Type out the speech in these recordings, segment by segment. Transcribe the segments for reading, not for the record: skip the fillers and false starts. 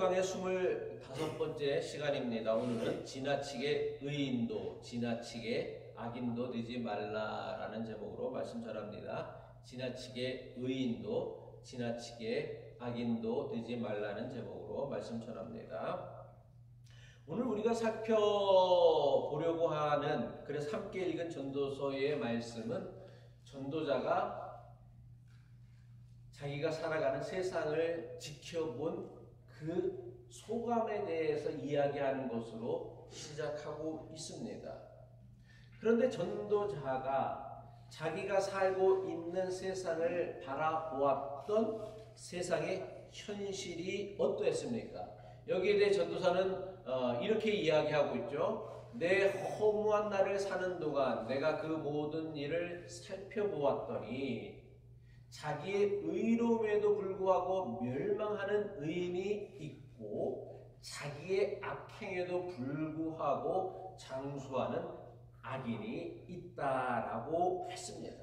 강의 25번째 시간입니다. 오늘은 지나치게 의인도 지나치게 악인도 되지 말라라는 제목으로 말씀 전합니다. 지나치게 의인도 지나치게 악인도 되지 말라는 제목으로 말씀 전합니다. 오늘 우리가 살펴보려고 하는, 그래서 함께 읽은 전도서의 말씀은 전도자가 자기가 살아가는 세상을 지켜본 그 소감에 대해서 이야기하는 것으로 시작하고 있습니다. 그런데 전도자가 자기가 살고 있는 세상을 바라보았던 세상의 현실이 어떠했습니까? 여기에 대해 전도사는 이렇게 이야기하고 있죠. 내 허무한 날을 사는 동안 내가 그 모든 일을 살펴보았더니 자기의 의로움에도 불구하고 멸망하는 의인이 있고 자기의 악행에도 불구하고 장수하는 악인이 있다라고 했습니다.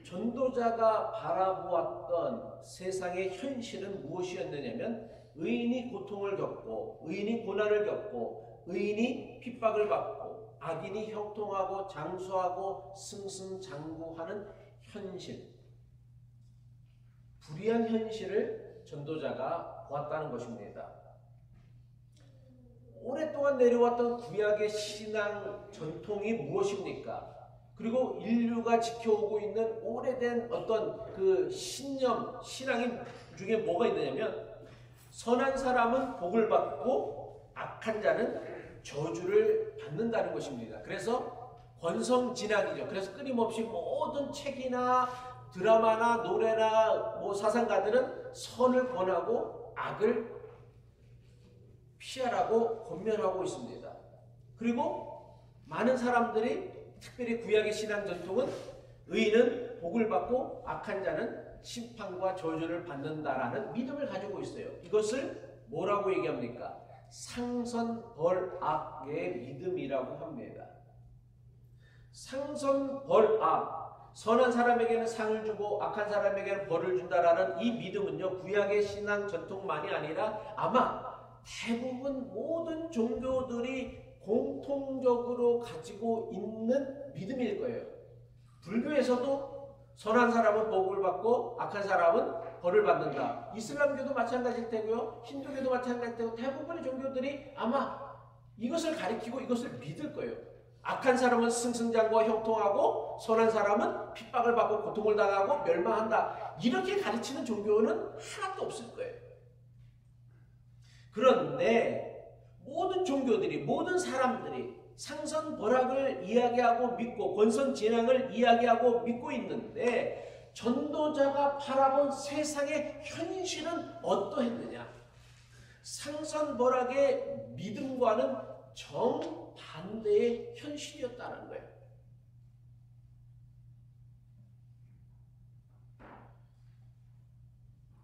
전도자가 바라보았던 세상의 현실은 무엇이었느냐면 의인이 고통을 겪고 의인이 고난을 겪고 의인이 핍박을 받고 악인이 형통하고 장수하고 승승장구하는 현실, 불의한 현실을 전도자가 보았다는 것입니다. 오랫동안 내려왔던 구약의 신앙 전통이 무엇입니까? 그리고 인류가 지켜오고 있는 오래된 어떤 그 신념, 신앙이 중에 뭐가 있느냐면 선한 사람은 복을 받고 악한 자는 저주를 받는다는 것입니다. 그래서 권성진악이죠. 그래서 끊임없이 모든 책이나 드라마나 노래나 사상가들은 선을 권하고 악을 피하라고 권면하고 있습니다. 그리고 많은 사람들이, 특별히 구약의 신앙 전통은 의인은 복을 받고 악한 자는 심판과 저주를 받는다라는 믿음을 가지고 있어요. 이것을 뭐라고 얘기합니까? 상선벌악의 믿음이라고 합니다. 상선벌악, 선한 사람에게는 상을 주고 악한 사람에게는 벌을 준다라는 이 믿음은요, 구약의 신앙 전통만이 아니라 아마 대부분 모든 종교들이 공통적으로 가지고 있는 믿음일 거예요. 불교에서도 선한 사람은 복을 받고 악한 사람은 벌을 받는다. 이슬람교도 마찬가지일 테고요, 힌두교도 마찬가지일 테고, 대부분의 종교들이 아마 이것을 가리키고 이것을 믿을 거예요. 악한 사람은 승승장구와 형통하고 선한 사람은 핍박을 받고 고통을 당하고 멸망한다. 이렇게 가르치는 종교는 하나도 없을 거예요. 그런데 모든 종교들이, 모든 사람들이 상선벌악을 이야기하고 믿고 권선진악을 이야기하고 믿고 있는데 전도자가 바라본 세상의 현실은 어떠했느냐? 상선벌악의 믿음과는 정반대의 현실이었다는 거예요.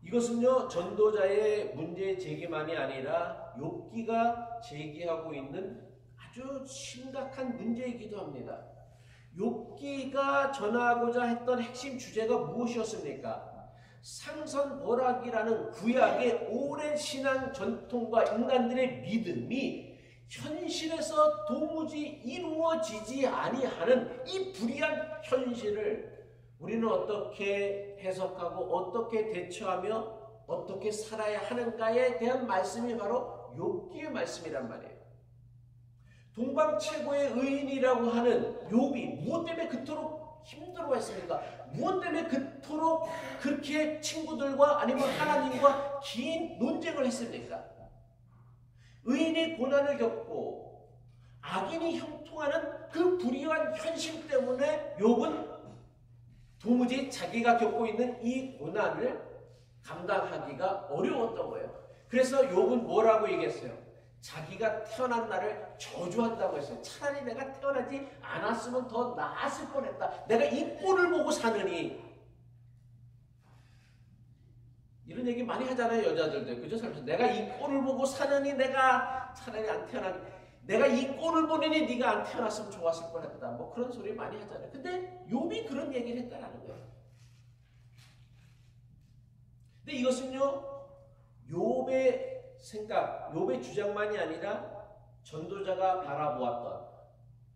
이것은요, 전도자의 문제 제기만이 아니라 욥기가 제기하고 있는 아주 심각한 문제이기도 합니다. 욥기가 전하고자 했던 핵심 주제가 무엇이었습니까? 상선벌악이라는 구약의 오랜 신앙 전통과 인간들의 믿음이 현실에서 도무지 이루어지지 아니하는 이 불의한 현실을 우리는 어떻게 해석하고 어떻게 대처하며 어떻게 살아야 하는가에 대한 말씀이 바로 욥기의 말씀이란 말이에요. 동방 최고의 의인이라고 하는 욥이 무엇 때문에 그토록 힘들어했습니까? 무엇 때문에 그토록 그렇게 친구들과 아니면 하나님과 긴 논쟁을 했습니까? 의인이 고난을 겪고 악인이 형통하는 그 불의한 현실 때문에 욥은 도무지 자기가 겪고 있는 이 고난을 감당하기가 어려웠던 거예요. 그래서 욥은 뭐라고 얘기했어요? 자기가 태어난 날을 저주한다고 했어요. 차라리 내가 태어나지 않았으면 더 나았을 뻔했다. 내가 이 꼴을 보고 사느니. 이런 얘기 많이 하잖아요, 여자들도. 그죠? 살면서 내가 이 꼴을 보고 사느니 내가 차라리 안 태어나니, 내가 이 꼴을 보느니 네가 안 태어났으면 좋았을 뻔했다. 뭐 그런 소리 많이 하잖아요. 근데 욥이 그런 얘기를 했다는 거예요. 근데 이것은요, 욥의 생각, 욥의 주장만이 아니라 전도자가 바라보았던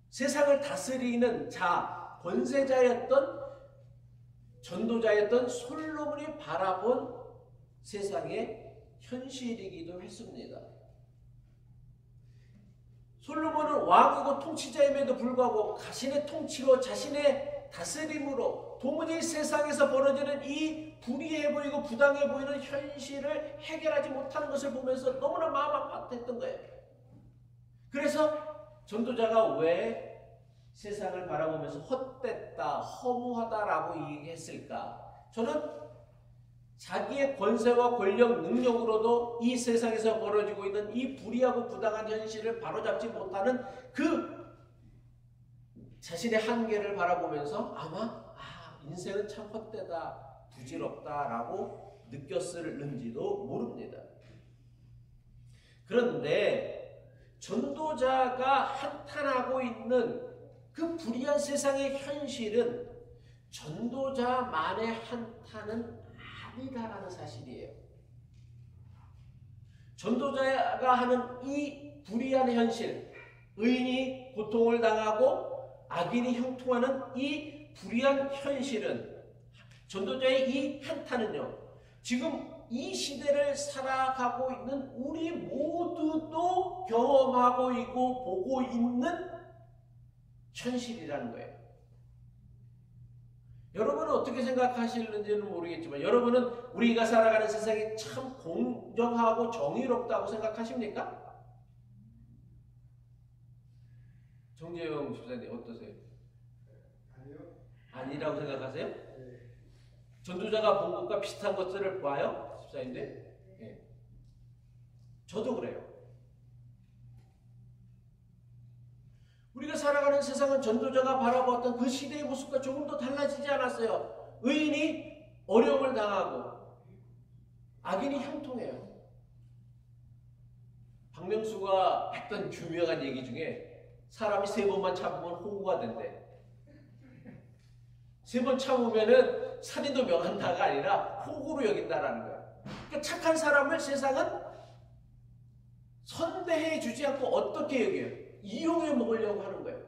세상을 다스리는 자, 권세자였던 전도자였던 솔로몬이 바라본 세상의 현실이기도 했습니다. 솔로몬은 왕이고 통치자임에도 불구하고 자신의 통치로 자신의 다스림으로 도무지 세상에서 벌어지는 이 불의해 보이고 부당해 보이는 현실을 해결하지 못하는 것을 보면서 너무나 마음 아팠던 거예요. 그래서 전도자가 왜 세상을 바라보면서 헛됐다, 허무하다라고 얘기했을까? 저는 자기의 권세와 권력, 능력으로도 이 세상에서 벌어지고 있는 이 불의하고 부당한 현실을 바로잡지 못하는 그 자신의 한계를 바라보면서 아마 인생은 참 헛되다, 부질없다라고 느꼈을는지도 모릅니다. 그런데 전도자가 한탄하고 있는 그 불의한 세상의 현실은 전도자만의 한탄은 아니다라는 사실이에요. 전도자가 하는 이 불의한 현실, 의인이 고통을 당하고 악인이 형통하는 이 불의한 현실은, 전도자의 이 한탄은요, 지금 이 시대를 살아가고 있는 우리 모두도 경험하고 있고 보고 있는 현실이라는 거예요. 여러분은 어떻게 생각하시는지는 모르겠지만 여러분은 우리가 살아가는 세상이 참 공정하고 정의롭다고 생각하십니까? 정재영 집사님 어떠세요? 아니요. 아니라고 생각하세요? 네. 전도자가 본 것과 비슷한 것들을 봐요? 집사님들? 네. 저도 그래요. 우리가 살아가는 세상은 전도자가 바라보았던 그 시대의 모습과 조금 더 달라지지 않았어요. 의인이 어려움을 당하고 악인이 형통해요. 박명수가 했던 유명한 얘기 중에 사람이 3번만 참으면 호구가 된대. 3번 참으면은 살인도 명한다가 아니라 호구로 여긴다라는 거야. 그러니까 착한 사람을 세상은 선대해 주지 않고 어떻게 여겨요? 이용해 먹으려고 하는 거예요.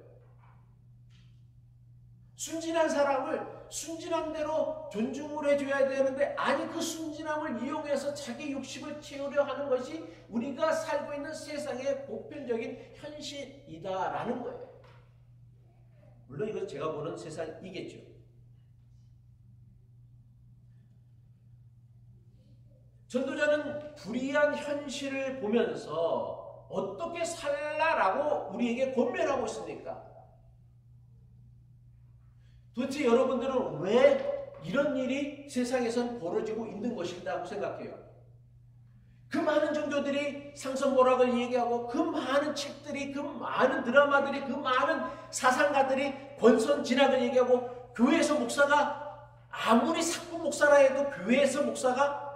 순진한 사람을 순진한 대로 존중을 해줘야 되는데 아니 그 순진함을 이용해서 자기 욕심을 채우려 하는 것이 우리가 살고 있는 세상의 보편적인 현실이다라는 거예요. 물론 이건 제가 보는 세상이겠죠. 전도자는 불의한 현실을 보면서 어떻게 살라라고 우리에게 권면하고 있습니까? 도대체 여러분들은 왜 이런 일이 세상에선 벌어지고 있는 것이라고 생각해요? 그 많은 종교들이 상선모락을 얘기하고 그 많은 책들이, 그 많은 드라마들이, 그 많은 사상가들이 권선진학을 얘기하고 교회에서 목사가 아무리 사구 목사라 해도 교회에서 목사가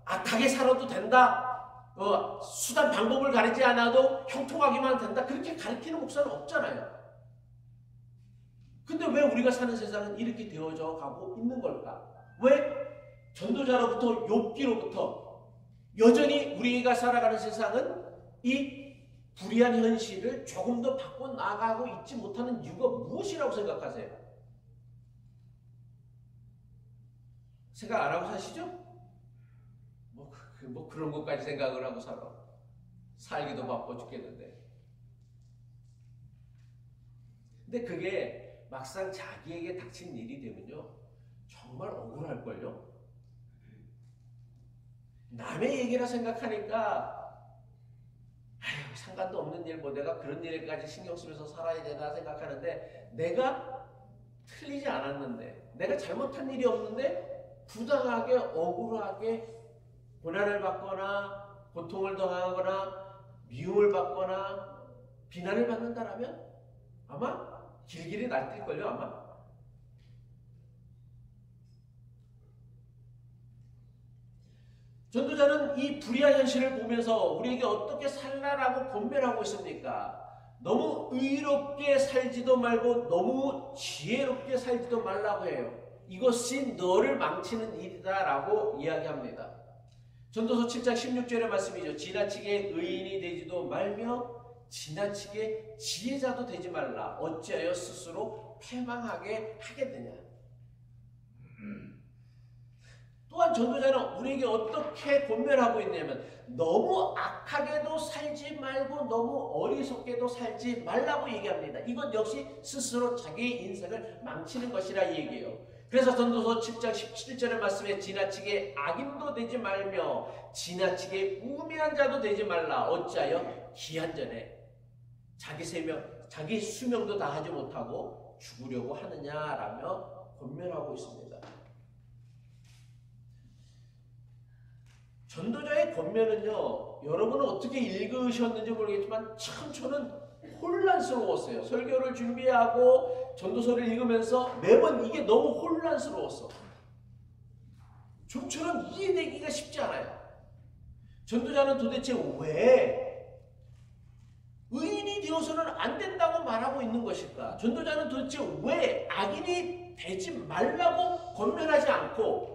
악하게 살아도 된다. 수단 방법을 가리지 않아도 형통하기만 된다. 그렇게 가르치는 목사는 없잖아요. 근데 왜 우리가 사는 세상은 이렇게 되어져 가고 있는 걸까? 왜 전도자로부터 욥기로부터 여전히 우리가 살아가는 세상은 이 불의한 현실을 조금 더 바꿔 나가고 있지 못하는 이유가 무엇이라고 생각하세요? 생각 안 하고 사시죠? 뭐 그런 것까지 생각을 하고 살아. 살기도 바빠 죽겠는데. 근데 그게 막상 자기에게 닥친 일이 되면요, 정말 억울할걸요? 남의 얘기라 생각하니까 아유, 상관도 없는 일, 내가 그런 일까지 신경 쓰면서 살아야 되나 생각하는데 내가 틀리지 않았는데, 내가 잘못한 일이 없는데 부당하게, 억울하게 고난을 받거나 고통을 당하거나 미움을 받거나 비난을 받는다라면 아마 길길이 날뛸걸요. 아마. 전도자는 이 불의한 현실을 보면서 우리에게 어떻게 살라라고 권면하고 있습니까? 너무 의롭게 살지도 말고 너무 지혜롭게 살지도 말라고 해요. 이것이 너를 망치는 일이다 라고 이야기합니다. 전도서 7장 16절의 말씀이죠. 지나치게 의인이 되지도 말며 지나치게 지혜자도 되지 말라. 어찌하여 스스로 패망하게 하겠느냐. 또한 전도자는 우리에게 어떻게 권면하고 있냐면 너무 악하게도 살지 말고 너무 어리석게도 살지 말라고 얘기합니다. 이것 역시 스스로 자기의 인생을 망치는 것이라 얘기해요. 그래서 전도서 7장 17절의 말씀에 지나치게 악인도 되지 말며 지나치게 우매한 자도 되지 말라. 어찌하여 기한 전에 자기 수명도 다 하지 못하고 죽으려고 하느냐라며 권면하고 있습니다. 전도자의 권면은요, 여러분은 어떻게 읽으셨는지 모르겠지만 참 저는 혼란스러웠어요. 설교를 준비하고 전도서를 읽으면서 매번 이게 너무 혼란스러웠어. 좀처럼 이해되기가 쉽지 않아요. 전도자는 도대체 왜 의인이 되어서는 안 된다고 말하고 있는 것일까? 전도자는 도대체 왜 악인이 되지 말라고 권면하지 않고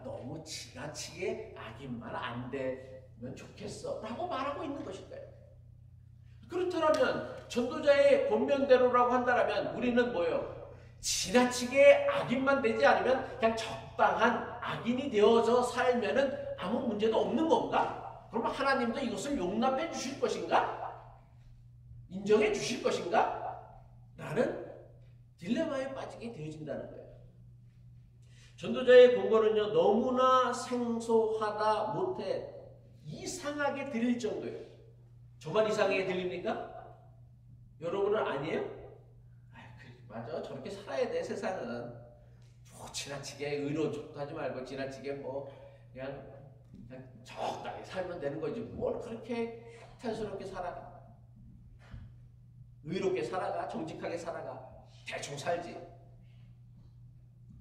너무 지나치게 악인만 안 되면 좋겠어 라고 말하고 있는 것일까요? 그렇다면 전도자의 권면대로라고 한다면 우리는 뭐예요? 지나치게 악인만 되지 않으면 그냥 적당한 악인이 되어서 살면은 아무 문제도 없는 건가? 그러면 하나님도 이것을 용납해 주실 것인가? 인정해 주실 것인가? 라는 딜레마에 빠지게 되어진다는 거예요. 전도자의 권고는요, 너무나 생소하다 못해 이상하게 들릴 정도예요. 저만 이상하게 들립니까? 여러분은 아니에요? 맞아, 저렇게 살아야 돼. 세상은 뭐 지나치게 의로적도 하지 말고 지나치게 뭐 그냥 적당히 살면 되는 거지. 뭘 그렇게 탈스럽게 살아가. 의롭게 살아가. 정직하게 살아가. 대충 살지.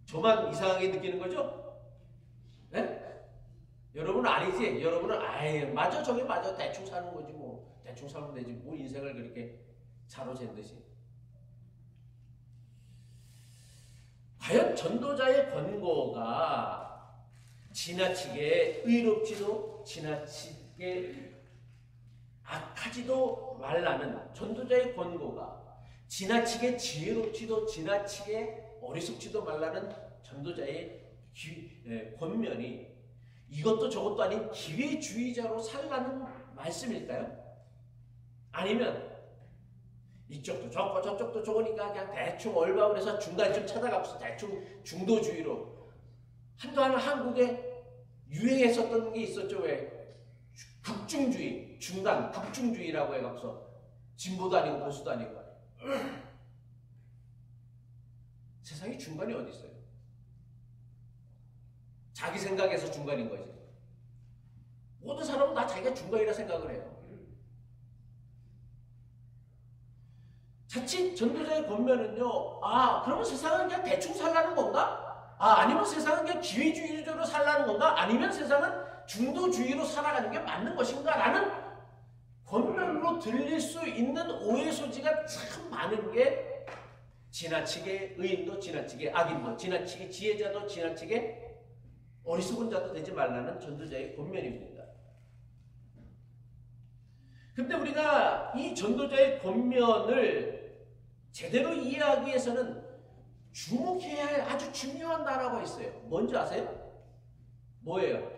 저만 이상하게 느끼는 거죠? 네? 여러분은 아니지? 여러분은 아예 맞아, 저게 맞아. 대충 사는 거지 뭐. 대충 살면 되지. 뭐 인생을 그렇게 차로 잰듯이. 과연 전도자의 권고가 지나치게 의롭지도 지나치게 악하지도 말라는 전도자의 권고가 지나치게 지혜롭지도 지나치게 어리석지도 말라는 전도자의 권면이 이것도 저것도 아닌 기회주의자로 살라는 말씀일까요? 아니면 이쪽도 좋고 저쪽도 좋으니까 그냥 대충 얼박을 해서 중간쯤 찾아가면서 대충 중도주의로 한동안 한국에 유행했었던 게 있었죠. 왜? 극중주의, 중간 극중주의라고 해서 진보도 아니고 보수도 아니고 세상에 중간이 어디 있어요? 자기 생각에서 중간인 거지. 모든 사람은 다 자기가 중간이라 생각을 해요. 자칫 전도자의 권면은요, 그러면 세상은 그냥 대충 살라는 건가? 아니면 세상은 그냥 기회주의적으로 살라는 건가? 아니면 세상은 중도주의로 살아가는 게 맞는 것인가? 라는 권면으로 들릴 수 있는 오해 소지가 참 많은 게 지나치게 의인도 지나치게 악인도 지나치게 지혜자도 지나치게 어리석은 자도 되지 말라는 전도자의 권면입니다. 근데 우리가 이 전도자의 권면을 제대로 이해하기 위해서는 주목해야 할 아주 중요한 단어가 있어요. 뭔지 아세요? 뭐예요?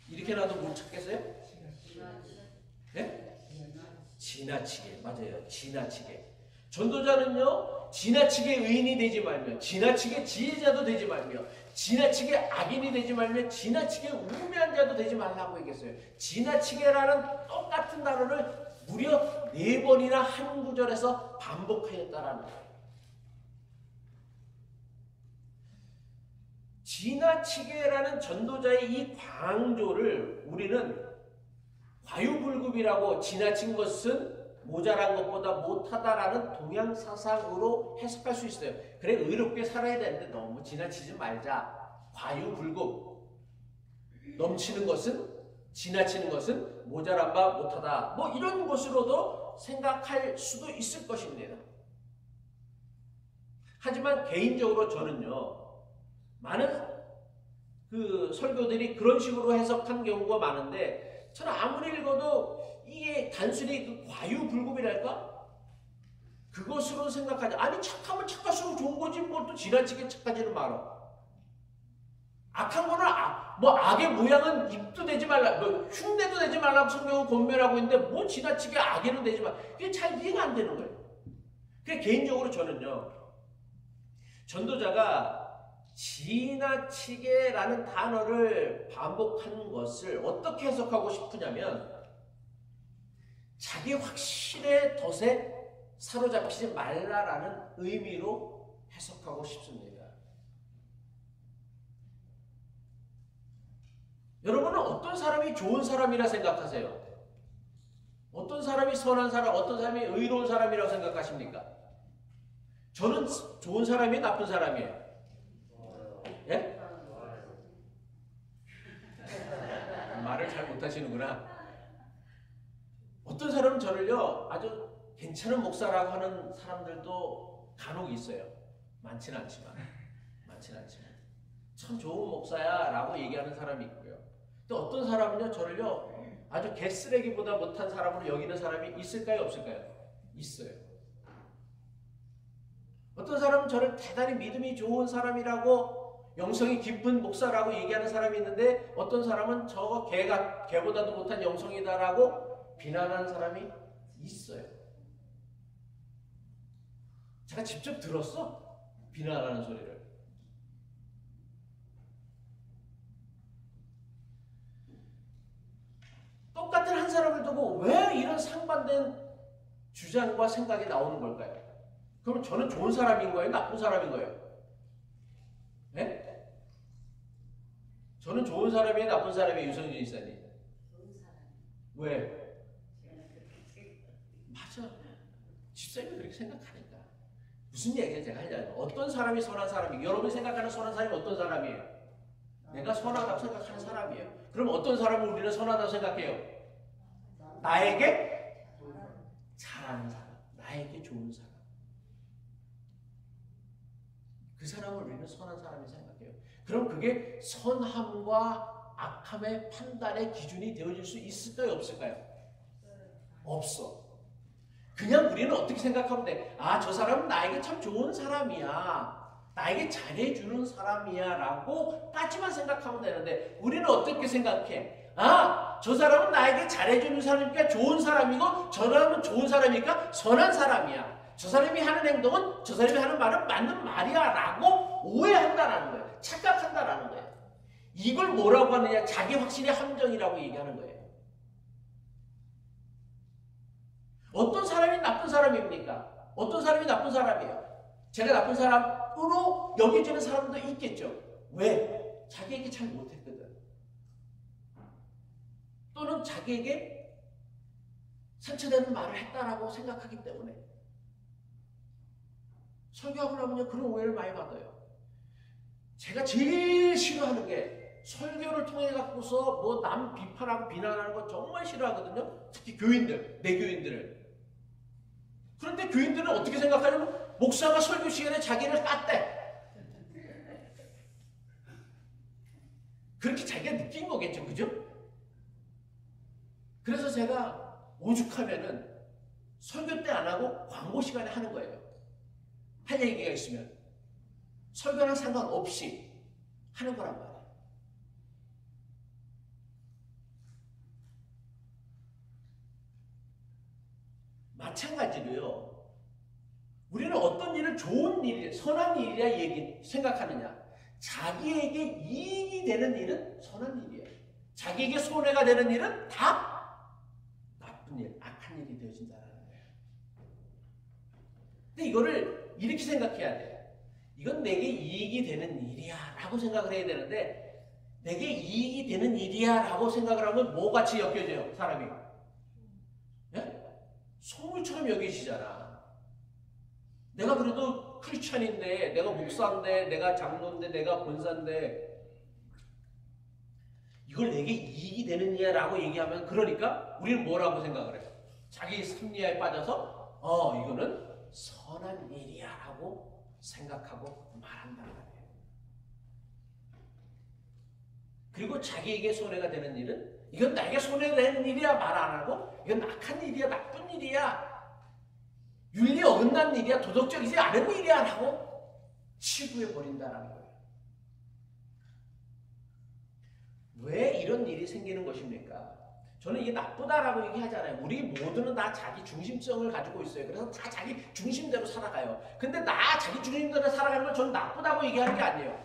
이렇게 놔도 못 찾겠어요? 네? 지나치게. 맞아요. 지나치게. 전도자는요, 지나치게 의인이 되지 말며, 지나치게 지혜자도 되지 말며, 지나치게 악인이 되지 말며, 지나치게 우매한 자도 되지 말라고 얘기했어요. 지나치게라는 똑같은 단어를 무려 4번이나 한 구절에서 반복하였다라는 거예요. 지나치게라는 전도자의 이 강조를 우리는 과유불급이라고 지나친 것은 모자란 것보다 못하다라는 동양사상으로 해석할 수 있어요. 그래, 의롭게 살아야 되는데 너무 지나치지 말자. 과유불급. 넘치는 것은, 지나치는 것은 모자란 바 못하다. 뭐 이런 것으로도 생각할 수도 있을 것입니다. 하지만 개인적으로 저는요, 많은 그 설교들이 그런 식으로 해석한 경우가 많은데 저는 아무리 읽어도 이게 단순히 그 과유불급이랄까? 그것으로 생각하지. 아니 착하면 착할수록 좋은 거지 뭘 또 지나치게 착하지는 말아. 악한 거는 뭐 악의 모양은 입도 되지 말라, 뭐 흉내도 되지 말라고 성경은 권면하고 있는데 뭐 지나치게 악에는 되지 말라. 이게 잘 이해가 안 되는 거예요. 그래서 개인적으로 저는요, 전도자가 지나치게라는 단어를 반복하는 것을 어떻게 해석하고 싶으냐면 자기 확신의 덫에 사로잡히지 말라라는 의미로 해석하고 싶습니다. 여러분은 어떤 사람이 좋은 사람이라 생각하세요? 어떤 사람이 선한 사람, 어떤 사람이 의로운 사람이라고 생각하십니까? 저는 좋은 사람이 나쁜 사람이에요. 예? 말을 잘 못하시는구나. 어떤 사람은 저를요 아주 괜찮은 목사라고 하는 사람들도 간혹 있어요. 많지는 않지만 참 좋은 목사야 라고 얘기하는 사람이 있고요. 또 어떤 사람은요 저를요 아주 개쓰레기보다 못한 사람으로 여기는 사람이 있을까요 없을까요? 있어요. 어떤 사람은 저를 대단히 믿음이 좋은 사람이라고 영성이 깊은 목사라고 얘기하는 사람이 있는데 어떤 사람은 저거 개보다도 못한 영성이다라고 비난하는 사람이 있어요. 제가 직접 들었어. 비난하는 소리를. 똑같은 한 사람을 두고 왜 이런 상반된 주장과 생각이 나오는 걸까요? 그럼 저는 좋은 사람인 거예요? 나쁜 사람인 거예요? 네? 저는 좋은 사람이에요? 나쁜 사람이에요? 유성진 이사님? 좋은 사람. 왜? 맞아. 집사님이 그렇게 생각하니까. 무슨 얘기를 제가 하냐면 어떤 사람이 선한 사람이에요? 여러분이 생각하는 선한 사람이 어떤 사람이에요? 내가 선하다고 생각하는 사람이에요. 그럼 어떤 사람을 우리는 선하다고 생각해요? 나에게 잘하는 사람, 나에게 좋은 사람. 그 사람을 우리는 선한 사람이 생각해요. 그럼 그게 선함과 악함의 판단의 기준이 되어질 수 있을까요? 없을까요? 없어. 그냥 우리는 어떻게 생각하면 돼? 아, 저 사람은 나에게 참 좋은 사람이야. 나에게 잘해주는 사람이야 라고 따지만 생각하면 되는데 우리는 어떻게 생각해? 아, 저 사람은 나에게 잘해주는 사람이니까 좋은 사람이고 저 사람은 좋은 사람이니까 선한 사람이야. 저 사람이 하는 행동은 저 사람이 하는 말은 맞는 말이야 라고 오해한다라는 거예요. 착각한다라는 거예요. 이걸 뭐라고 하느냐? 자기 확신의 함정이라고 얘기하는 거예요. 어떤 사람이 나쁜 사람입니까? 어떤 사람이 나쁜 사람이에요? 제가 나쁜 사람으로 여겨지는 사람도 있겠죠. 왜? 자기에게 잘 못했거든. 또는 자기에게 상처되는 말을 했다라고 생각하기 때문에. 설교하고 나면요 그런 오해를 많이 받아요. 제가 제일 싫어하는 게 설교를 통해 갖고서 뭐 남 비판하고 비난하는 거 정말 싫어하거든요. 특히 교인들, 내 교인들을. 그런데 교인들은 어떻게 생각하냐면 목사가 설교 시간에 자기를 깠대. 그렇게 자기가 느낀 거겠죠. 그죠? 그래서 제가 오죽하면은 설교 때 안 하고 광고 시간에 하는 거예요. 할 얘기가 있으면 설교랑 상관없이 하는 거란 말이에요. 마찬가지로요. 우리는 어떤 일을 좋은 일, 선한 일이라 생각하느냐. 자기에게 이익이 되는 일은 선한 일이에요. 자기에게 손해가 되는 일은 다 나쁜 일, 악한 일이 되어진다는 거예요. 근데 이거를 이렇게 생각해야 돼요. 이건 내게 이익이 되는 일이야 라고 생각을 해야 되는데 내게 이익이 되는 일이야 라고 생각을 하면 뭐 같이 엮여져요? 사람이. 예? 속물처럼 여기시잖아. 내가 그래도 크리스찬인데 내가 목사인데 내가 장로인데 내가 권사인데 이걸 내게 이익이 되는 일이야 라고 얘기하면 그러니까 우리는 뭐라고 생각을 해요? 자기 승리에 빠져서 이거는 선한 일이야 라고 생각하고 말한단 말이에요. 그리고 자기에게 손해가 되는 일은 이건 나에게 손해되는 일이야 말 안 하고 이건 악한 일이야 나쁜 일이야 윤리 어긋난 일이야 도덕적이지 않은 일이야 라고 치부해버린다는 거예요. 왜 이런 일이 생기는 것입니까? 저는 이게 나쁘다라고 얘기하잖아요. 우리 모두는 다 자기 중심성을 가지고 있어요. 그래서 다 자기 중심대로 살아가요. 근데 나 자기 중심대로 살아가는 걸 저는 나쁘다고 얘기하는 게 아니에요.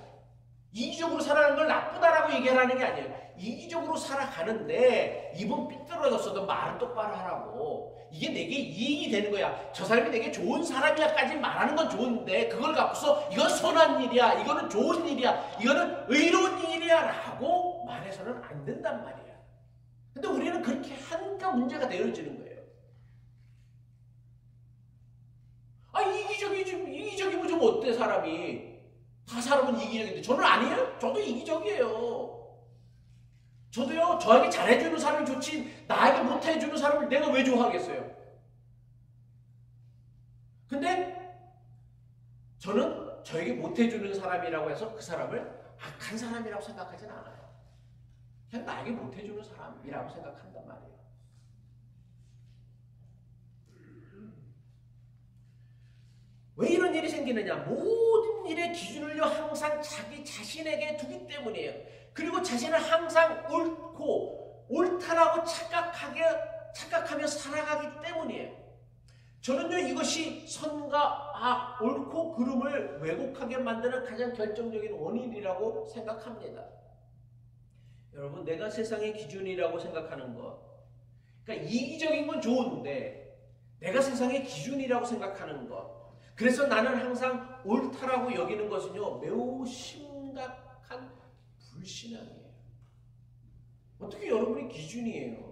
이기적으로 살아가는 걸 나쁘다라고 얘기하는 게 아니에요. 이기적으로 살아가는데 입은 삐뚤어졌어도 말은 똑바로 하라고. 이게 내게 이익이 되는 거야. 저 사람이 내게 좋은 사람이야까지 말하는 건 좋은데 그걸 갖고서 이건 선한 일이야. 이거는 좋은 일이야. 이거는 의로운 일이야 라고 말해서는 안 된단 말이야. 근데 우리는 그렇게 하니까 문제가 되어지는 거예요. 아 이기적이면 좀 어때 사람이. 다 사람은 이기적인데 저는 아니에요. 저도 이기적이에요. 저도요. 저에게 잘해주는 사람이 좋지 나에게 못해주는 사람을 내가 왜 좋아하겠어요. 근데 저는 저에게 못해주는 사람이라고 해서 그 사람을 악한 사람이라고 생각하지는 않아요. 그냥 나에게 못해주는 사람이라고 생각한단 말이에요. 왜 이런 일이 생기느냐? 모든 일의 기준을요 항상 자기 자신에게 두기 때문이에요. 그리고 자신은 항상 옳고 옳다라고 착각하며 살아가기 때문이에요. 저는요 이것이 선과 악, 옳고 그름을 왜곡하게 만드는 가장 결정적인 원인이라고 생각합니다. 여러분 내가 세상의 기준이라고 생각하는 것, 그러니까 이기적인 건 좋은데 내가 세상의 기준이라고 생각하는 것, 그래서 나는 항상 옳다라고 여기는 것은요 매우 심각한 불신앙이에요. 어떻게 여러분이 기준이에요?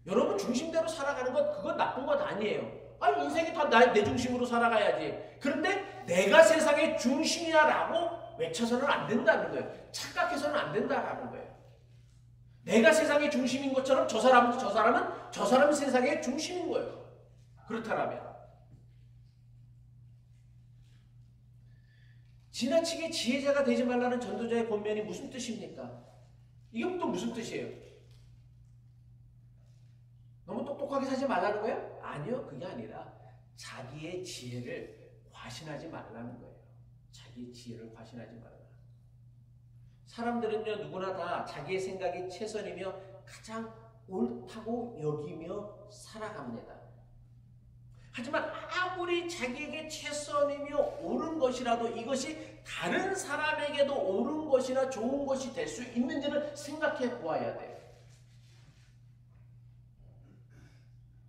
여러분 중심대로 살아가는 것 그건 나쁜 것 아니에요. 아니 인생이 다 내 중심으로 살아가야지. 그런데 내가 세상의 중심이야라고 외쳐서는 안 된다는 거예요. 착각해서는 안 된다라는 거예요. 내가 세상의 중심인 것처럼 저 사람은 세상의 중심인 거예요. 그렇다면 지나치게 지혜자가 되지 말라는 전도자의 권면이 무슨 뜻입니까? 이게 또 무슨 뜻이에요? 너무 똑똑하게 사지 말라는 거예요? 아니요. 그게 아니라 자기의 지혜를 과신하지 말라는 거예요. 자기의 지혜를 과신하지 말라. 사람들은요 누구나 다 자기의 생각이 최선이며 가장 옳다고 여기며 살아갑니다. 하지만 아무리 자기에게 최선이며 옳은 것이라도 이것이 다른 사람에게도 옳은 것이나 좋은 것이 될 수 있는지를 생각해 보아야 돼요.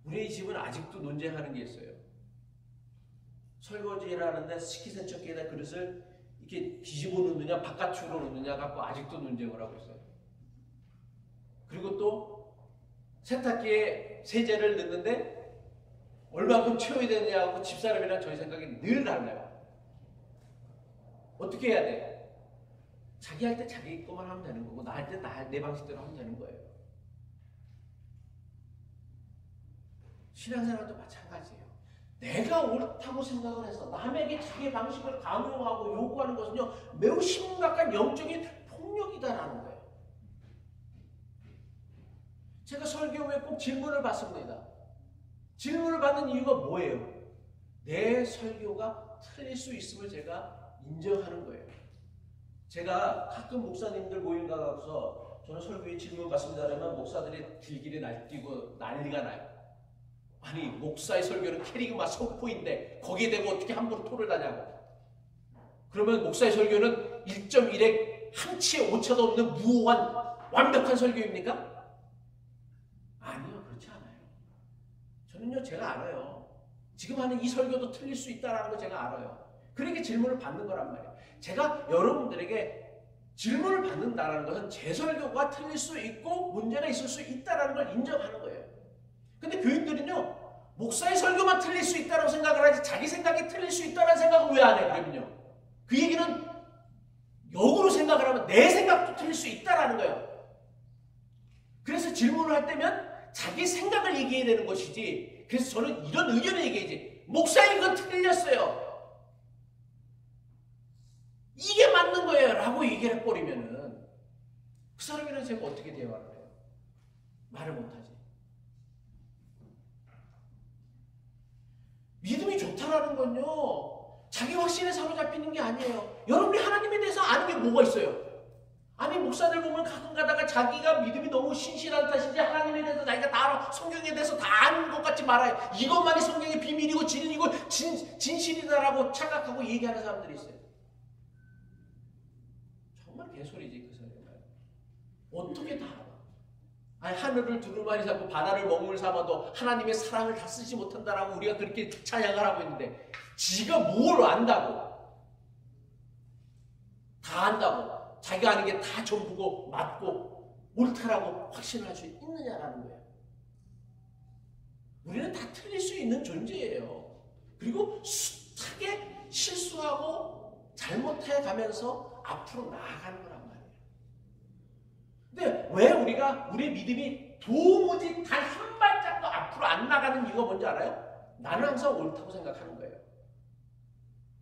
우리 집은 아직도 논쟁하는 게 있어요. 설거지를 하는데 식기세척기에다 그릇을 이렇게 뒤집어 놓느냐 바깥으로 놓느냐 갖고 아직도 논쟁을 하고 있어요. 그리고 또 세탁기에 세제를 넣는데 얼마큼 채워야 되느냐고 집사람이랑 저희 생각이 늘 달라요. 어떻게 해야 돼? 자기 할 때 자기 것만 하면 되는 거고 나 할 때 내 방식대로 하면 되는 거예요. 신앙생활도 마찬가지예요. 내가 옳다고 생각을 해서 남에게 자기 방식을 강요하고 요구하는 것은요 매우 심각한 영적인 폭력이다라는 거예요. 제가 설교 후에 꼭 질문을 받습니다. 질문을 받는 이유가 뭐예요? 내 설교가 틀릴 수 있음을 제가 인정하는 거예요. 제가 가끔 목사님들 모임 가서 저는 설교에 질문 받습니다 그러면 목사들이 길길이 날뛰고 난리가 나요. 아니 목사의 설교는 캐리그마 선포인데 거기에 대고 어떻게 함부로 토를 다냐고. 그러면 목사의 설교는 1.1에 한치의 오차도 없는 무오한 완벽한 설교입니까? 아니요, 그렇지 않아요. 저는요 제가 알아요. 지금 하는 이 설교도 틀릴 수 있다는 거 제가 알아요. 그러니까 질문을 받는 거란 말이에요. 제가 여러분들에게 질문을 받는다는 것은 제 설교가 틀릴 수 있고 문제가 있을 수 있다는 걸 인정하는 거예요. 근데 교인들은요 목사의 설교만 틀릴 수 있다고 생각을 하지 자기 생각이 틀릴 수 있다는 생각을 왜 안 해? 그러면요 그 얘기는 역으로 생각을 하면 내 생각도 틀릴 수 있다는 거예요. 그래서 질문을 할 때면 자기 생각을 얘기해야 되는 것이지. 그래서 저는 이런 의견을 얘기해야지. 목사님 이건 틀렸어요. 이게 맞는 거예요 라고 얘기를 해버리면은 그 사람이랑 제가 어떻게 대화를 해요? 말을 못하지. 믿음이 좋다라는 건요, 자기 확신에 사로잡히는 게 아니에요. 여러분이 하나님에 대해서 아는 게 뭐가 있어요? 아니, 목사들 보면 가끔 가다가 자기가 믿음이 너무 신실한 탓인지 하나님에 대해서 자기가 다 알아, 성경에 대해서 다 아는 것 같이 말아요. 이것만이 성경의 비밀이고 진리고 진실이다라고 착각하고 얘기하는 사람들이 있어요. 정말 개소리지, 그 소리는. 어떻게 다 알아? 아니, 하늘을 두루마리 잡고 바다를 먹물 삼아도 하나님의 사랑을 다 쓰지 못한다라고 우리가 그렇게 찬양을 하고 있는데, 지가 뭘 안다고? 다 안다고 자기가 아는 게 다 전부고 맞고 옳다라고 확신할 수 있느냐라는 거예요. 우리는 다 틀릴 수 있는 존재예요. 그리고 숱하게 실수하고 잘못해 가면서 앞으로 나아가는 거란 말이에요. 근데 왜 우리가 우리의 믿음이 도무지 단 한 발짝도 앞으로 안 나가는 이유가 뭔지 알아요? 나는 항상 옳다고 생각하는 거예요.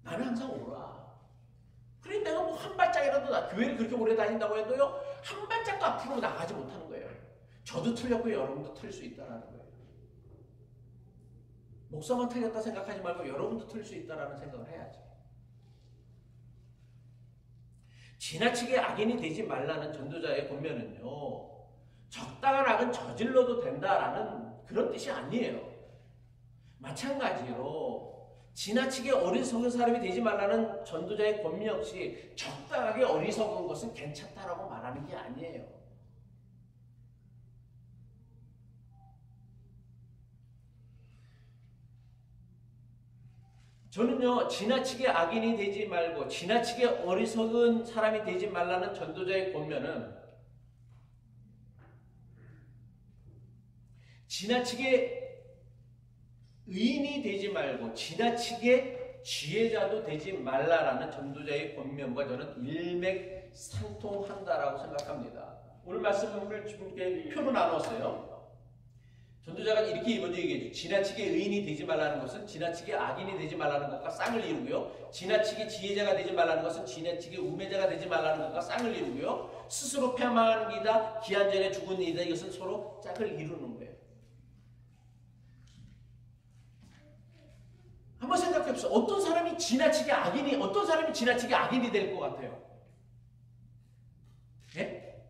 나는 항상 옳아. 그래, 내가 뭐 한 발짝이라도 교회를 그렇게 오래 다닌다고 해도요, 한 발짝도 앞으로 나가지 못하는 거예요. 저도 틀렸고 여러분도 틀릴 수 있다는 거예요. 목사만 틀렸다 생각하지 말고 여러분도 틀릴 수 있다는 생각을 해야지. 지나치게 악인이 되지 말라는 전도자의 권면은요, 적당한 악은 저질러도 된다라는 그런 뜻이 아니에요. 마찬가지로 지나치게 어리석은 사람이 되지 말라는 전도자의 권면 역시 적당하게 어리석은 것은 괜찮다라고 말하는 게 아니에요. 저는요, 지나치게 악인이 되지 말고 지나치게 어리석은 사람이 되지 말라는 전도자의 권면은 지나치게 의인이 되지 말고 지나치게 지혜자도 되지 말라라는 전도자의 권면과 저는 일맥상통한다라고 생각합니다. 오늘 말씀을 이렇게 표로 나눴어요. 전도자가 이렇게 먼저 얘기해요. 지나치게 의인이 되지 말라는 것은 지나치게 악인이 되지 말라는 것과 쌍을 이루고요. 지나치게 지혜자가 되지 말라는 것은 지나치게 우매자가 되지 말라는 것과 쌍을 이루고요. 스스로 패망하는 이다, 기한 전에 죽은 이다, 이것은 서로 짝을 이루는 거예요. 한번 생각해보세요. 어떤 사람이 지나치게 악인이 될 것 같아요? 예?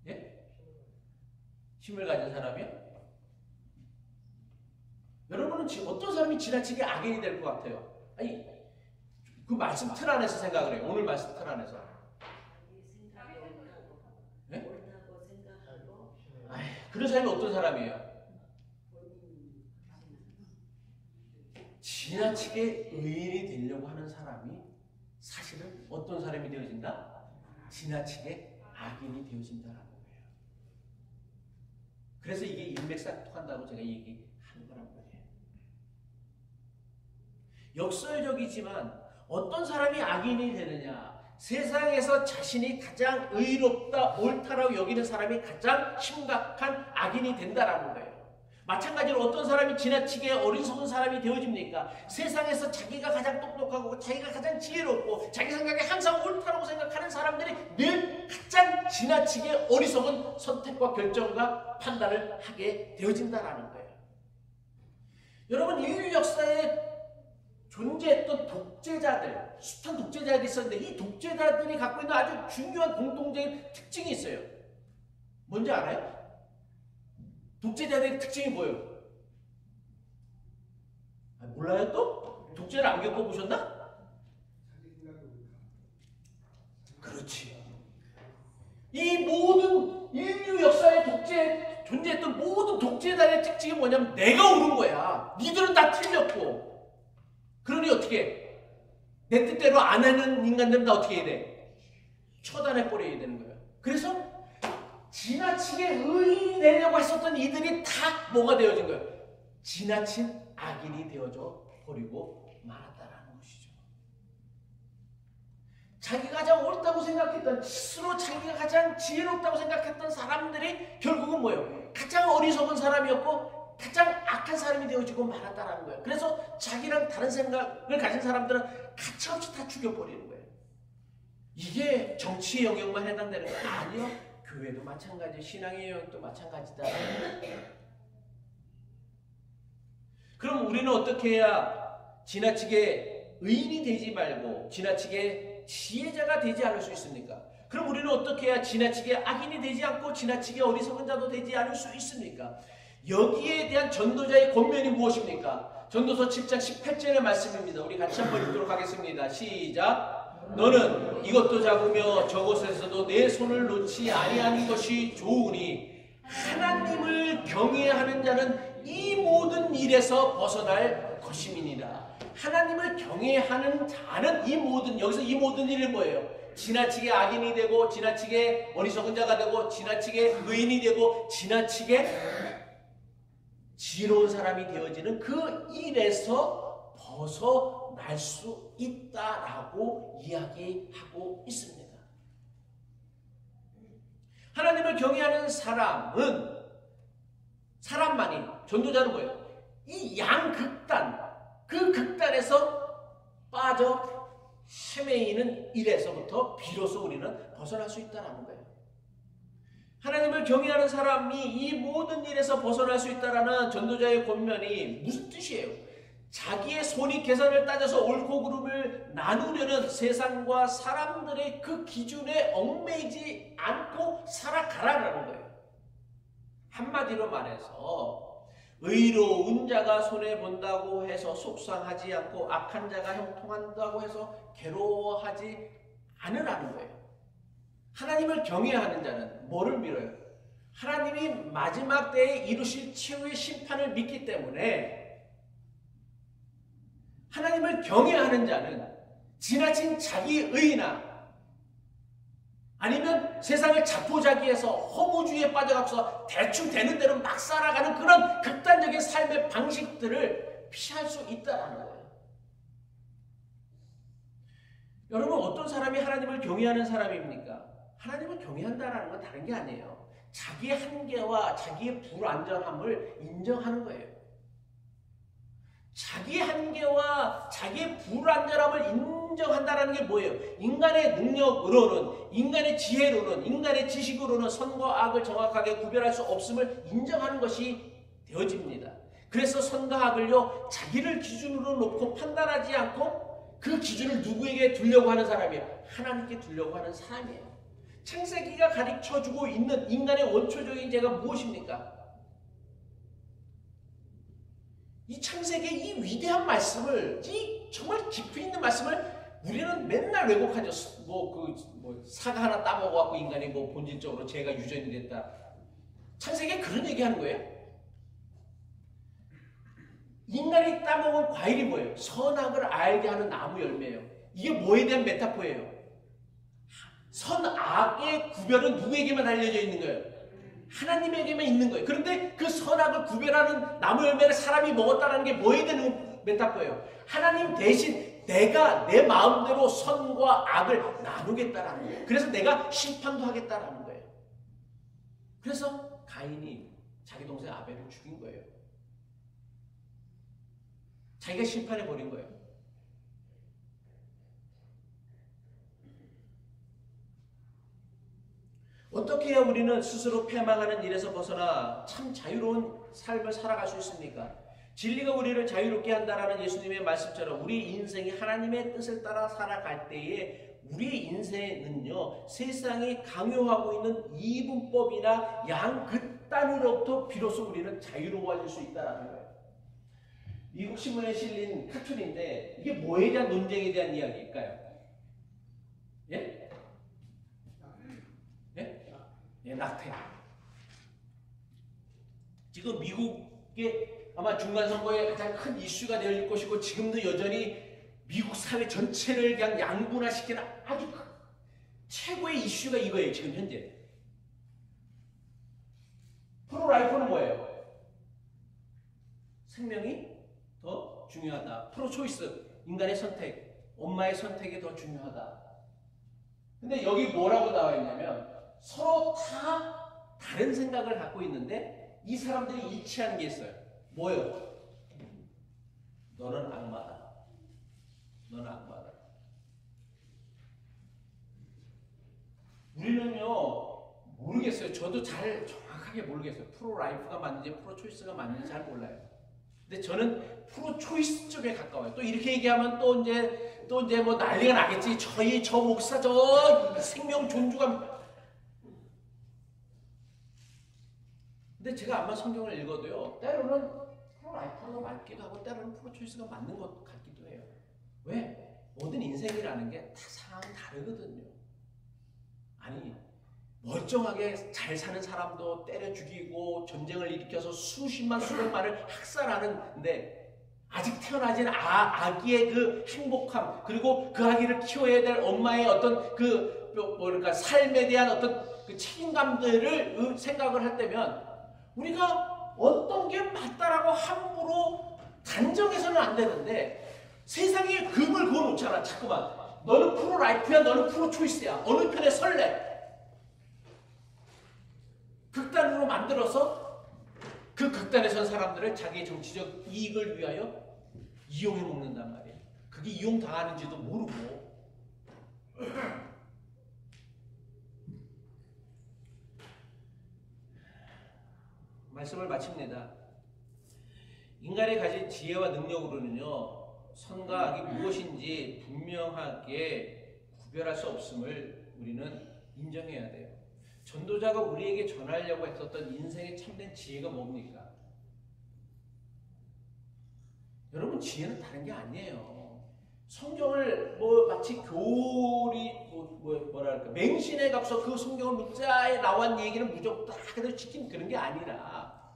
예? 힘을 가진 사람이요? 여러분은 어떤 사람이 지나치게 악인이 될 것 같아요? 아니, 그 말씀 틀 안에서 생각을 해요. 오늘 말씀 틀 안에서. 예? 아이, 그런 사람이 어떤 사람이에요? 지나치게 의인이 되려고 하는 사람이 사실은 어떤 사람이 되어진다? 지나치게 악인이 되어진다는 거예요. 그래서 이게 일맥상통한다고 제가 얘기하는 거란 말이에요. 역설적이지만 어떤 사람이 악인이 되느냐? 세상에서 자신이 가장 의롭다, 옳다라고 여기는 사람이 가장 심각한 악인이 된다라는 거예요. 마찬가지로 어떤 사람이 지나치게 어리석은 사람이 되어집니까? 세상에서 자기가 가장 똑똑하고 자기가 가장 지혜롭고 자기 생각에 항상 옳다라고 생각하는 사람들이 늘 가장 지나치게 어리석은 선택과 결정과 판단을 하게 되어진다는 거예요. 여러분, 인류 역사에 존재했던 독재자들, 숱한 독재자들이 있었는데 이 독재자들이 갖고 있는 아주 중요한 공통적인 특징이 있어요. 뭔지 알아요? 독재자들의 특징이 뭐예요? 몰라요 또? 독재를 안 겪어보셨나? 그렇지. 이 모든 인류 역사의 존재했던 모든 독재자의 특징이 뭐냐면 내가 옳은 거야. 니들은 다 틀렸고. 그러니 어떻게 해? 내 뜻대로 안 하는 인간들은 다 어떻게 해야 돼? 처단해버려야 되는 거예요. 그래서 지나치게 의인이 되려고 했었던 이들이 다 뭐가 되어진 거예요? 지나친 악인이 되어져 버리고 말았다라는 것이죠. 자기가 가장 옳다고 생각했던, 스스로 자기가 가장 지혜롭다고 생각했던 사람들이 결국은 뭐예요? 가장 어리석은 사람이었고 가장 악한 사람이 되어지고 말았다라는 거예요. 그래서 자기랑 다른 생각을 가진 사람들은 가차없이 다 죽여버리는 거예요. 이게 정치의 영역만 해당되는 거 아니요. 교회도 마찬가지, 신앙의 영역도 마찬가지다. 그럼 우리는 어떻게 해야 지나치게 의인이 되지 말고 지나치게 지혜자가 되지 않을 수 있습니까? 그럼 우리는 어떻게 해야 지나치게 악인이 되지 않고 지나치게 어리석은 자도 되지 않을 수 있습니까? 여기에 대한 전도자의 권면이 무엇입니까? 전도서 7장 18절의 말씀입니다. 우리 같이 한번 읽도록 하겠습니다. 시작. 너는 이것도 잡으며 저것에서도 내 손을 놓지 아니하는 것이 좋으니 하나님을 경외하는 자는 이 모든 일에서 벗어날 것임이니라. 하나님을 경외하는 자는 이 모든, 여기서 이 모든 일을 뭐예요? 지나치게 악인이 되고 지나치게 어리석은 자가 되고 지나치게 의인이 되고 지나치게 지혜로운 사람이 되어지는 그 일에서 벗어날 수 있다라고 이야기하고 있습니다. 하나님을 경외하는 사람만이 전도자는 뭐예요? 이 양극단, 그 극단에서 빠져 헤매이는 일에서부터 비로소 우리는 벗어날 수 있다는 거예요. 하나님을 경외하는 사람이 이 모든 일에서 벗어날 수 있다는 전도자의 권면이 무슨 뜻이에요? 자기의 손이 계산을 따져서 옳고 그름을 나누려는 세상과 사람들의 그 기준에 얽매이지 않고 살아가라는 거예요. 한마디로 말해서 의로운 자가 손해본다고 해서 속상하지 않고 악한 자가 형통한다고 해서 괴로워하지 않으라는 거예요. 하나님을 경외하는 자는 뭐를 믿어요? 하나님이 마지막 때에 이루실 최후의 심판을 믿기 때문에 하나님을 경외하는 자는 지나친 자기의나 아니면 세상을 자포자기해서 허무주의에 빠져가서 대충 되는 대로 막 살아가는 그런 극단적인 삶의 방식들을 피할 수 있다는 거예요. 여러분, 어떤 사람이 하나님을 경외하는 사람입니까? 하나님을 경외한다는 건 다른 게 아니에요. 자기의 한계와 자기의 불완전함을 인정하는 거예요. 자기의 한계와 자기의 불완전함을 인정한다는 게 뭐예요? 인간의 능력으로는, 인간의 지혜로는, 인간의 지식으로는 선과 악을 정확하게 구별할 수 없음을 인정하는 것이 되어집니다. 그래서 선과 악을요, 자기를 기준으로 놓고 판단하지 않고 그 기준을 누구에게 두려고 하는 사람이에요? 하나님께 두려고 하는 사람이에요. 창세기가 가르쳐주고 있는 인간의 원초적인 죄가 무엇입니까? 이 창세기의 이 위대한 말씀을, 이 정말 깊이 있는 말씀을 우리는 맨날 왜곡하죠. 사과 하나 따먹어갖고 인간이 본질적으로 죄가 유전이 됐다. 창세기에 그런 얘기하는 거예요. 인간이 따먹은 과일이 뭐예요? 선악을 알게 하는 나무 열매예요. 이게 뭐에 대한 메타포예요? 선악의 구별은 누구에게만 알려져 있는 거예요? 하나님에게만 있는 거예요. 그런데 그 선악을 구별하는 나무 열매를 사람이 먹었다는 게 뭐에 대한 메타포예요? 하나님 대신 내가 내 마음대로 선과 악을 나누겠다라는 거예요. 그래서 내가 심판도 하겠다라는 거예요. 그래서 가인이 자기 동생 아벨을 죽인 거예요. 자기가 심판해버린 거예요. 어떻게 해야 우리는 스스로 패망하는 일에서 벗어나 참 자유로운 삶을 살아갈 수 있습니까? 진리가 우리를 자유롭게 한다라는 예수님의 말씀처럼 우리 인생이 하나님의 뜻을 따라 살아갈 때에 우리의 인생은요, 세상이 강요하고 있는 이분법이나 양극단으로부터 비로소 우리는 자유로워질 수 있다는 거예요. 미국 신문에 실린 카툰인데 이게 뭐에 대한 논쟁에 대한 이야기일까요? 예? 예, 낙태. 지금 미국의 아마 중간선거의 가장 큰 이슈가 되어질 것이고 지금도 여전히 미국 사회 전체를 그냥 양분화시키는 아주 최고의 이슈가 이거예요. 지금 현재. 프로라이프는 뭐예요? 생명이 더 중요하다. 프로초이스, 인간의 선택, 엄마의 선택이 더 중요하다. 근데 여기 뭐라고 나와 있냐면 서로 다 다른 생각을 갖고 있는데 이 사람들이 일치하는 게 있어요. 뭐예요? 너는 악마다. 너는 악마다. 모르겠어요. 저도 잘 정확하게 모르겠어요. 프로 라이프가 맞는지 프로 초이스가 맞는지 잘 몰라요. 근데 저는 프로 초이스 쪽에 가까워요. 또 이렇게 얘기하면 또 이제 뭐 난리가 나겠지. 저 목사 저 생명 존중감. 근데 제가 아마 성경을 읽어도요. 때로는 프로 라이프가 맞기도 하고 때로는 프로 초이스가 맞는 것 같기도 해요. 왜? 모든 인생이라는 게 다 상황이 다르거든요. 아니 멀쩡하게 잘 사는 사람도 때려 죽이고 전쟁을 일으켜서 수십만 수백만을 학살하는데 아직 태어나진 아기의 그 행복함 그리고 그 아기를 키워야 될 엄마의 어떤 그 뭐랄까 삶에 대한 어떤 그 책임감들을 생각을 할 때면 우리가 어떤 게 맞다라고 함부로 단정해서는 안 되는데 세상에 금을 그어놓잖아. 자꾸만 너는 프로 라이프야 너는 프로 초이스야 어느 편에 설래 극단으로 만들어서 그 극단에 선 사람들을 자기의 정치적 이익을 위하여 이용해 먹는단 말이에요. 그게 이용당하는지도 모르고. 말씀을 마칩니다. 인간이 가진 지혜와 능력으로는요. 선과 악이 무엇인지 분명하게 구별할 수 없음을 우리는 인정해야 돼요. 전도자가 우리에게 전하려고 했었던 인생의 참된 지혜가 뭡니까? 여러분 지혜는 다른 게 아니에요. 성경을 마치 교리 뭐랄까 맹신해 갖서 그 성경을 문자에 나온 얘기를 무조건 다 그대로 지킨 그런 게 아니라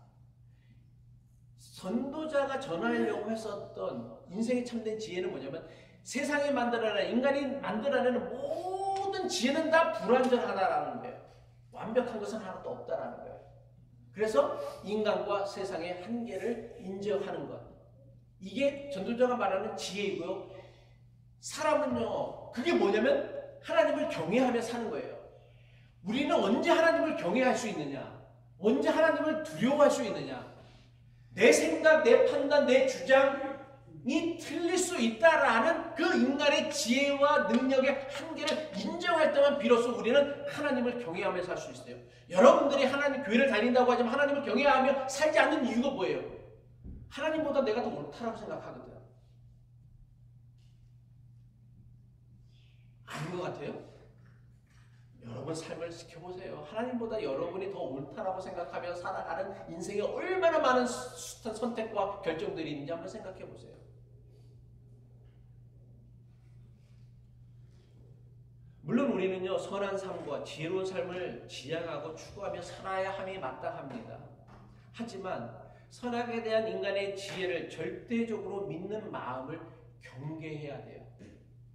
전도자가 전하려고 했었던 인생의 참된 지혜는 뭐냐면 세상에 만들어내는 인간이 만들어내는 모든 지혜는 다 불완전하다라는 거예요. 완벽한 것은 하나도 없다라는 거예요. 그래서 인간과 세상의 한계를 인정하는 것. 이게 전도자가 말하는 지혜이고요. 사람은요. 그게 뭐냐면 하나님을 경외하며 사는 거예요. 우리는 언제 하나님을 경외할 수 있느냐? 언제 하나님을 두려워할 수 있느냐? 내 생각, 내 판단, 내 주장이 틀릴 수 있다라는 그 인간의 지혜와 능력의 한계를 인정할 때만 비로소 우리는 하나님을 경외하며 살 수 있어요. 여러분들이 하나님 교회를 다닌다고 하지만 하나님을 경외하며 살지 않는 이유가 뭐예요? 하나님보다 내가 더 옳다라고 생각하거든. 아닌 것 같아요? 여러분 삶을 지켜보세요. 하나님보다 여러분이 더 옳다라고 생각하며 살아가는 인생에 얼마나 많은 숱한 선택과 결정들이 있는지 한번 생각해 보세요. 물론 우리는요 선한 삶과 지혜로운 삶을 지향하고 추구하며 살아야 함이 마땅합니다. 하지만 선악에 대한 인간의 지혜를 절대적으로 믿는 마음을 경계해야 돼요.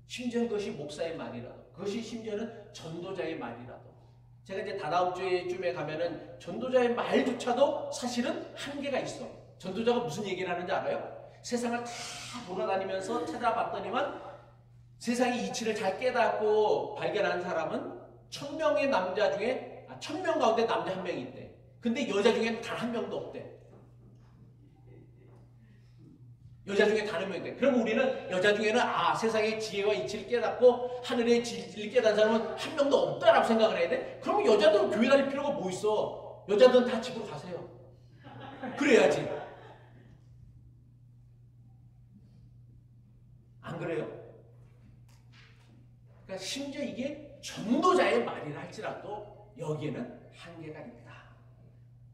심지어 그것이 목사의 말이라도, 그것이 심지어는 전도자의 말이라도. 제가 이제 다다음 주에쯤에 가면은 전도자의 말조차도 사실은 한계가 있어. 전도자가 무슨 얘기를 하는지 알아요? 세상을 다 돌아다니면서 찾아봤더니만 세상의 이치를 잘 깨닫고 발견한 사람은 1000명의 남자 중에 1000명 가운데 남자 1명이 있대. 근데 여자 중에는 단 1명도 없대. 여자 중에 단 1명이 있대. 그럼 우리는 여자 중에는 세상의 지혜와 이치를 깨닫고 하늘의 진리를 깨닫는 사람은 1명도 없다라고 생각을 해야 돼? 그러면 여자들은 교회 다닐 필요가 뭐 있어? 여자들은 다 집으로 가세요. 그래야지. 안 그래요? 그러니까 심지어 이게 전도자의 말이라 할지라도 여기에는 한계가 있다.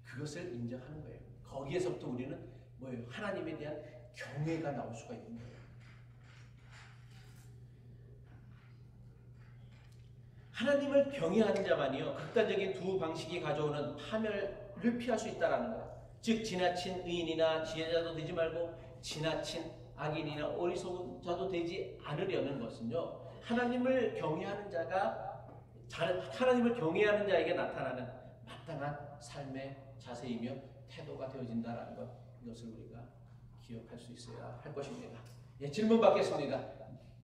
그것을 인정하는 거예요. 거기에서부터 우리는 뭐예요? 하나님에 대한 경외가 나올 수가 있는 거예요. 하나님을 경외하는 자만이요 극단적인 두 방식이 가져오는 파멸을 피할 수 있다라는 거예요. 즉 지나친 의인이나 지혜자도 되지 말고 지나친 악인이나 어리석은 자도 되지 않으려는 것은요. 하나님을 경외하는 자에게 나타나는 마땅한 삶의 자세이며 태도가 되어진다라는 것, 이것을 우리가 기억할 수 있어야 할 것입니다. 질문 받겠습니다.